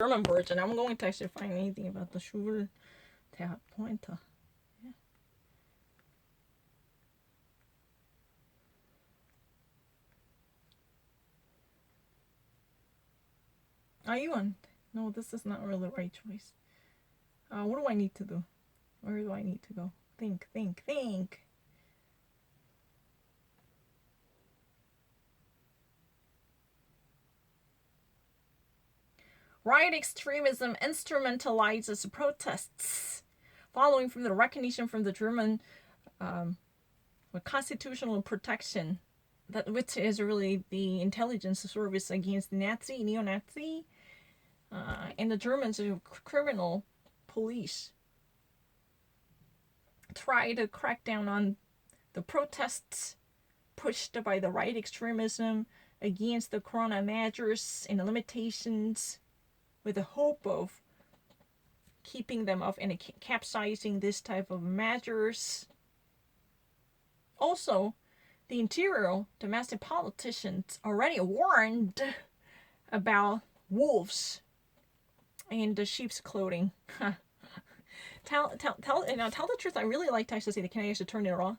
German version. I'm going to actually find anything about the Schultheater. Yeah. Are you on? No, this is not really the right choice. What do I need to do? Where do I need to go? Think. Right extremism instrumentalizes protests following from the recognition from the German constitutional protection, that which is really the intelligence service against Nazi, neo-Nazi, and the Germans criminal police try to crack down on the protests pushed by the right extremism against the corona measures and limitations, with the hope of keeping them off and capsizing this type of measures. Also, the interior domestic politicians already warned about wolves and the sheep's clothing. tell the truth. I really like to actually say that. Can I actually turn it off?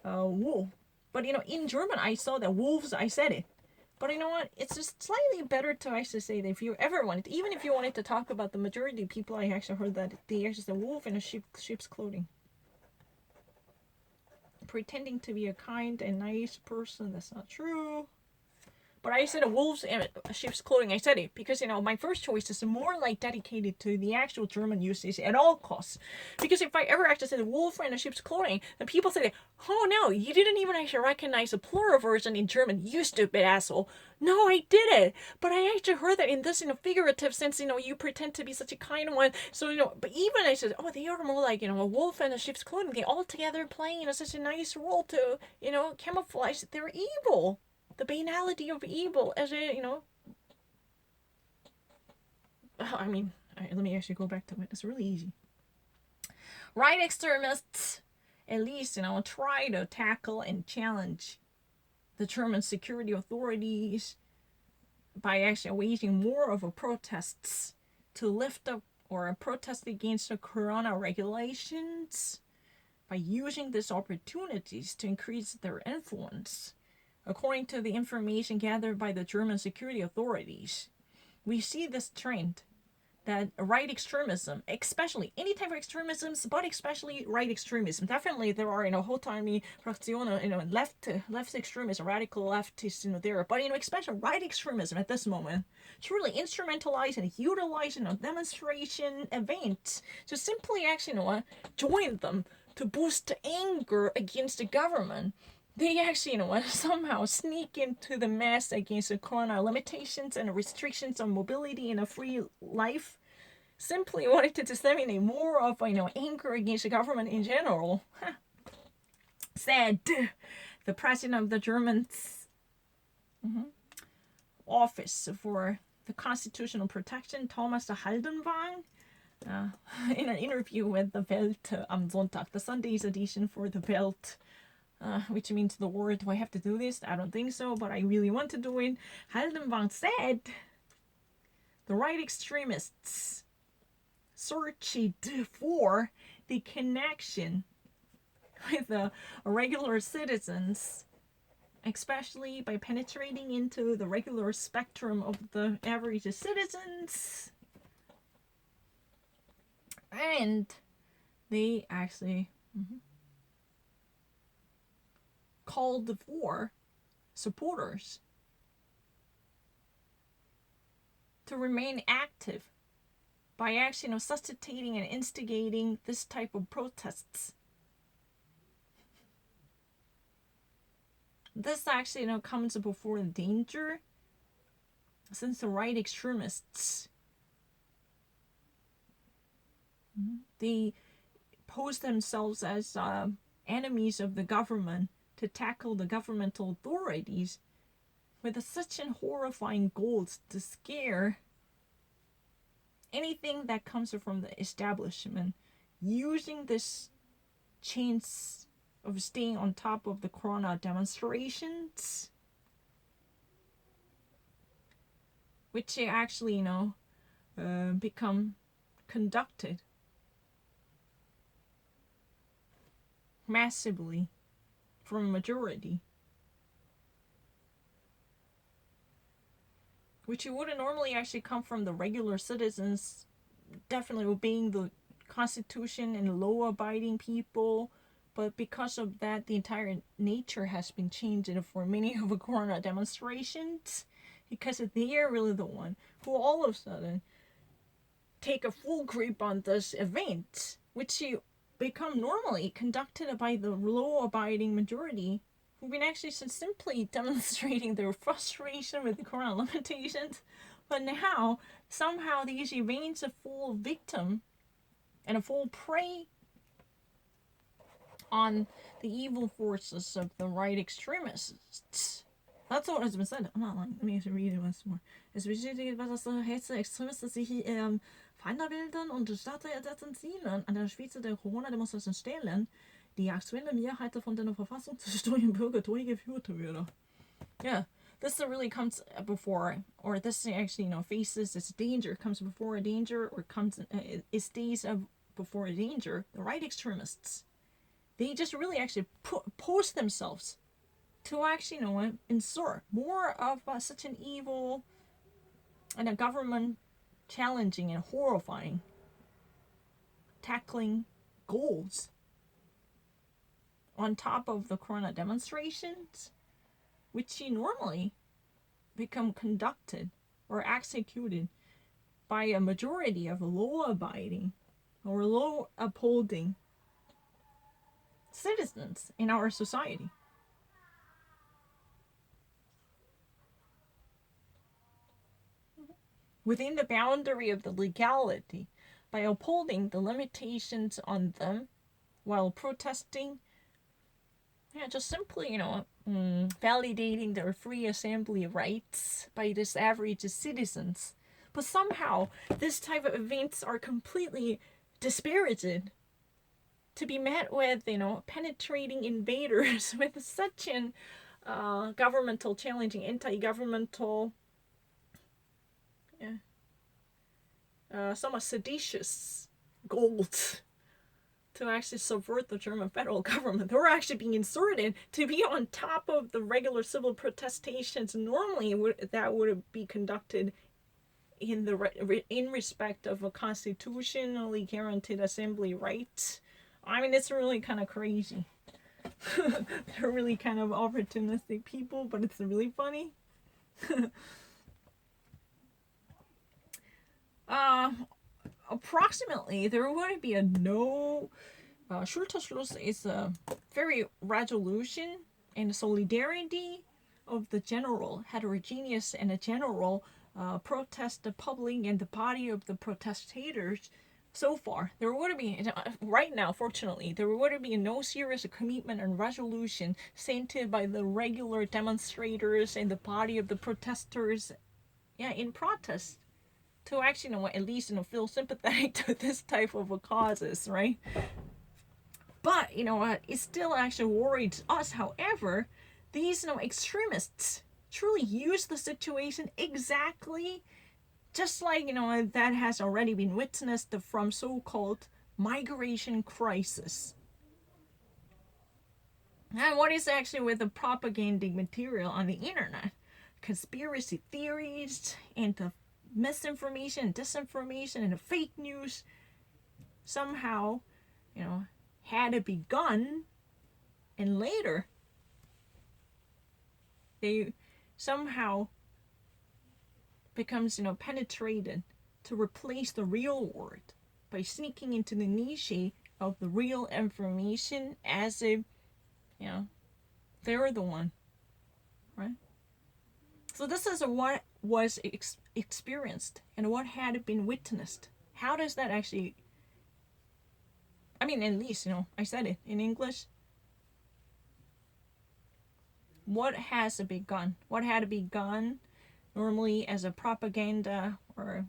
Wolf. But in German, I saw that wolves. I said it. But you know what? It's just slightly better to actually say that if you ever wanted, even if you wanted to talk about the majority of people, I actually heard that they actually said wolf in a sheep's clothing. Pretending to be a kind and nice person. That's not true. But I said a wolf's and a sheep's clothing. I said it because my first choice is more like dedicated to the actual German usage at all costs. Because if I ever actually said a wolf and a sheep's clothing, then people say, "Oh no, you didn't even actually recognize the plural version in German, you stupid asshole." No, I did it. But I actually heard that in this figurative sense, you pretend to be such a kind one. So but even I said, oh, they are more like a wolf and a sheep's clothing. They all together playing such a nice role to camouflage that they're evil. The banality of evil as I mean, let me actually go back to it. It's really easy. Right extremists, at least, try to tackle and challenge the German security authorities by actually waging more of a protests to lift up or a protest against the corona regulations by using these opportunities to increase their influence. According to the information gathered by the German security authorities, we see this trend that right extremism, especially any type of extremisms, but especially right extremism. Definitely, there are Hotarmi Fraktionen, left extremism, radical leftists, there. But especially right extremism at this moment, truly instrumentalize and utilize demonstration events to simply actually join them to boost anger against the government. They actually, somehow sneak into the mass against the corona limitations and restrictions on mobility in a free life. Simply wanted to disseminate more of, anger against the government in general. Said the president of the German office for the constitutional protection, Thomas Haldenwang, in an interview with the Welt am Sonntag, the Sunday's edition for the Welt. Which means the word, do I have to do this? I don't think so, but I really want to do it. Haldenwang said the right extremists searched for the connection with the regular citizens, especially by penetrating into the regular spectrum of the average citizens. And they actually called for supporters to remain active by actually necessitating and instigating this type of protests. This actually comes before the danger, since the right extremists, they pose themselves as enemies of the government to tackle the governmental authorities with such an horrifying goals to scare anything that comes from the establishment, using this chance of staying on top of the corona demonstrations, which actually become conducted massively from a majority, which you wouldn't normally actually come from the regular citizens, definitely obeying the Constitution and law-abiding people. But because of that, the entire nature has been changed for many of the Corona demonstrations, because they are really the one who all of a sudden take a full grip on this event, which you become normally conducted by the law-abiding majority, who've been actually simply demonstrating their frustration with the Corona limitations. But now, somehow these events are full victim and a full prey on the evil forces of the right extremists. That's what has been said. I'm not lying. Let me read it once more. Es bestätigt, dass rechte Extremisten sich Feindbildern und staatlichen Zielen an der Spitze der Corona-Demonstration stellen, die aktuelle Mehrheit von der Verfassung zu steuern Bürger durchgeführt wird. Yeah, this really comes before, or this actually, faces this danger, comes before a danger, or comes, it stays before a danger. The right extremists, they just really actually post themselves to actually, insert more of such an evil and a government challenging and horrifying tackling goals on top of the Corona demonstrations, which normally become conducted or executed by a majority of law-abiding or law-upholding citizens in our society. Within the boundary of the legality, by upholding the limitations on them while protesting, just simply, validating their free assembly rights by this average citizens. But somehow, this type of events are completely disparaged to be met with, penetrating invaders with such an governmental challenging, anti-governmental, somewhat seditious goals to actually subvert the German federal government. They were actually being inserted to be on top of the regular civil protestations. Normally, that would be conducted in respect of a constitutionally guaranteed assembly rights. I mean, it's really kind of crazy. They're really kind of opportunistic people, but it's really funny. Approximately, there would be a no. Schulterschluss is a very resolution and solidarity of the general heterogeneous and a general protest, the public and the body of the protestators. So far, there would be, right now, fortunately, there would be no serious commitment and resolution sent by the regular demonstrators and the body of the protesters, in protest, to actually, at least, feel sympathetic to this type of causes, right? But, it still actually worries us, however, these, extremists truly use the situation exactly just like, that has already been witnessed from so-called migration crisis. And what is actually with the propaganda material on the internet? Conspiracy theories and the misinformation, disinformation, and the fake news somehow, had begun, and later they somehow becomes, penetrated to replace the real world by sneaking into the niche of the real information as if, they're the one, right? So this is what was experienced and what had been witnessed. How does that actually, at least, I said it in English. What has begun? What had begun normally as a propaganda or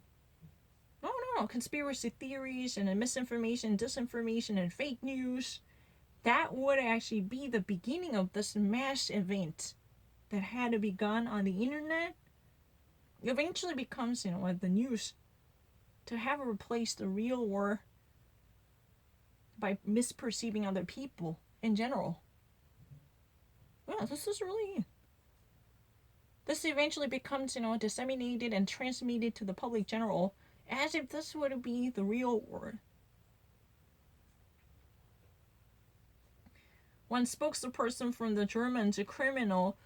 conspiracy theories and misinformation, disinformation, and fake news, that would actually be the beginning of this mass event that had begun on the internet. Eventually becomes, the news to have replaced the real war by misperceiving other people in general. Yeah, this is really. This eventually becomes, disseminated and transmitted to the public general as if this would be the real war. One spokesperson from the German criminal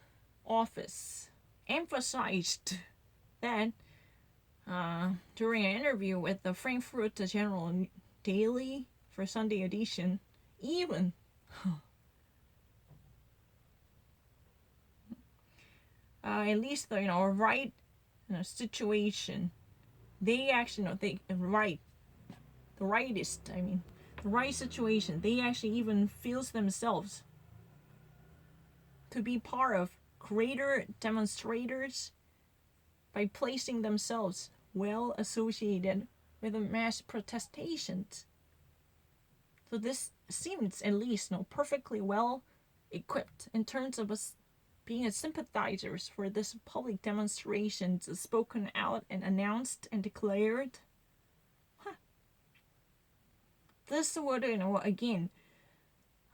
office emphasized that during an interview with the Frankfurt General Daily for Sunday edition, even at least the right situation, they actually the right situation, they actually even feels themselves to be part of greater demonstrators by placing themselves well associated with the mass protestations. So this seems at least perfectly well equipped in terms of us being as sympathizers for this public demonstrations spoken out and announced and declared. This would, again,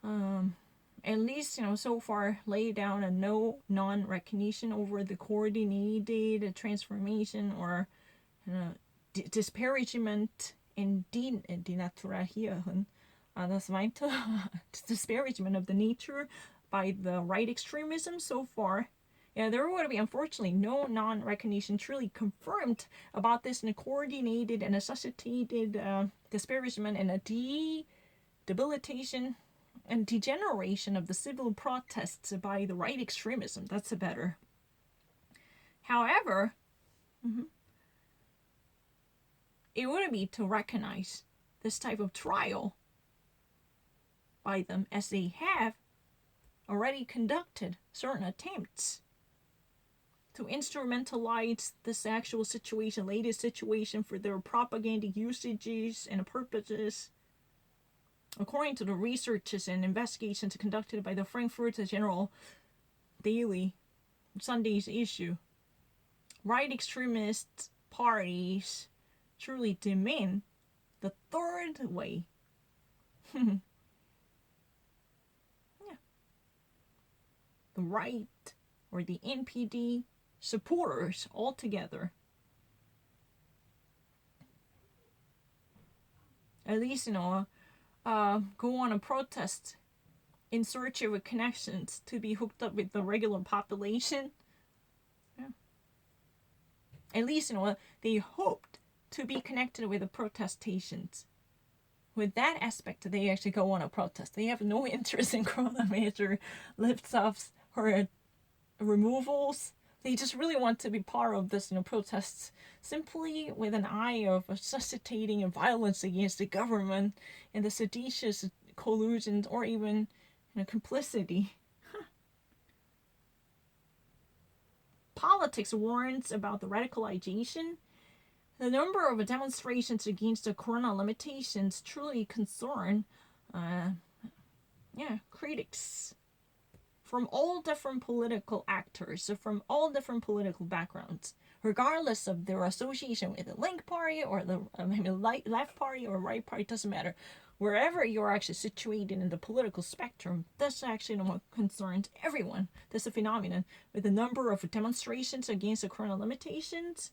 at least, so far lay down a no non-recognition over the coordinated transformation or disparagement and denaturierung. Das meinte disparagement of the nature by the right extremism so far. Yeah, there would be unfortunately no non-recognition truly confirmed about this coordinated and necessitated disparagement and a debilitation and degeneration of the civil protests by the right extremism. That's a better. However, it would be to recognize this type of trial by them as they have already conducted certain attempts to instrumentalize this actual situation, latest situation, for their propaganda usages and purposes. According to the researches and investigations conducted by the Frankfurt General Daily, Sunday's issue, right extremist parties truly demand the third way. Yeah. The right or the NPD supporters altogether, at least go on a protest in search of connections to be hooked up with the regular population. Yeah. At least they hoped to be connected with the protestations. With that aspect, they actually go on a protest. They have no interest in corona measure lifts-offs or removals. They just really want to be part of this, protests simply with an eye of suscitating violence against the government and the seditious collusions or even complicity. Politics warns about the radicalization. The number of demonstrations against the corona limitations truly concern critics from all different political actors, from all different political backgrounds, regardless of their association with the Link Party or the Left Party or Right Party, doesn't matter. Wherever you're actually situated in the political spectrum, this actually concerns everyone. This is a phenomenon with the number of demonstrations against the corona limitations.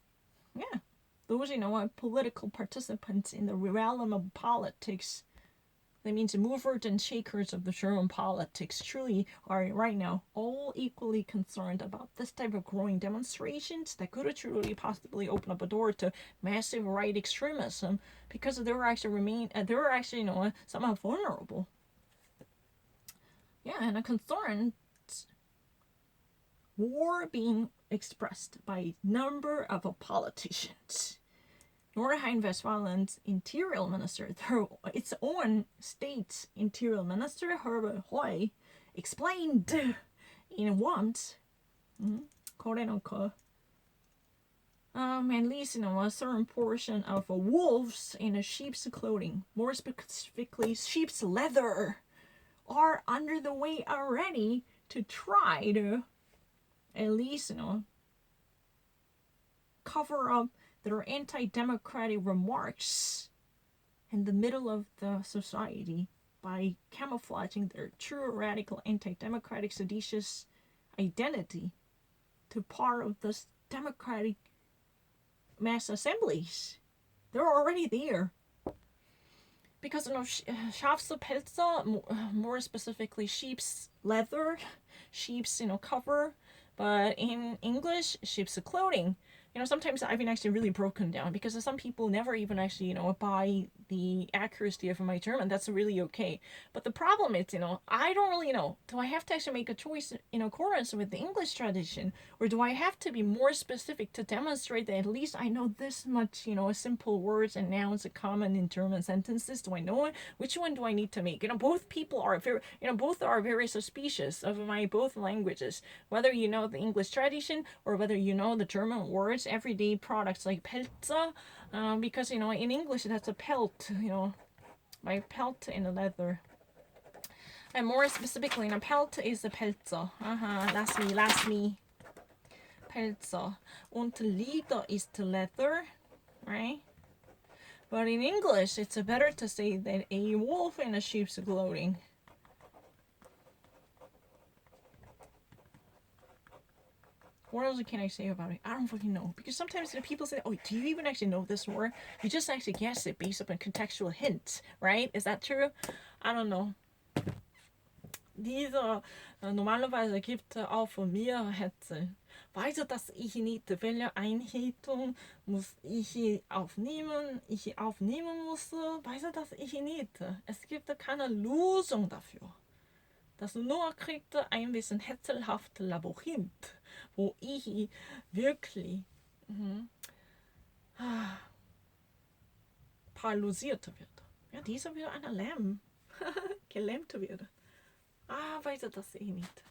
Yeah, those political participants in the realm of politics. That means the movers and shakers of the German politics truly are right now all equally concerned about this type of growing demonstrations that could truly possibly open up a door to massive right extremism because they were actually somehow vulnerable. Yeah, and a concern war being expressed by a number of politicians. Nordrhein-Westfalen's interior minister, its own state's interior minister, Herbert Hoy, explained in once, at least a certain portion of wolves in a sheep's clothing, more specifically sheep's leather, are under the way already to try to at least cover up their anti-democratic remarks in the middle of the society by camouflaging their true radical anti-democratic seditious identity to part of the democratic mass assemblies. They're already there. Because Schafspelze, more specifically sheep's leather, sheep's cover, but in English, sheep's clothing. Sometimes I've been actually really broken down because some people never even actually, buy the accuracy of my German. That's really okay. But the problem is, I don't really know. Do I have to actually make a choice in accordance with the English tradition? Or do I have to be more specific to demonstrate that at least I know this much, simple words and nouns common in German sentences? Do I know it? Which one do I need to make? Both people are very, both are very suspicious of my both languages. Whether you know the English tradition or whether you know the German words, everyday products like Pelze, because in English that's a pelt, my pelt in the leather. And more specifically, a pelt is a Pelze. Last me. Pelze. Und Leder is the leather, right? But in English, it's better to say that a wolf in a sheep's clothing. What else can I say about it? I don't fucking know. Because sometimes people say, oh, do you even actually know this word? You just actually guess it based upon contextual hints, right? Is that true? I don't know. Diese normalerweise gibt auf mir Hetze. Weise, dass ich nicht welche Einheiten muss ich aufnehmen muss. Weise, dass ich nicht. Es gibt keine Lösung dafür. Das nur kriegt ein bisschen hetzelhaftes Labyrinth, wo ich wirklich paralysiert wird. Ja, dieser wird einer Lähm. Gelähmt wird. Weiß das nicht.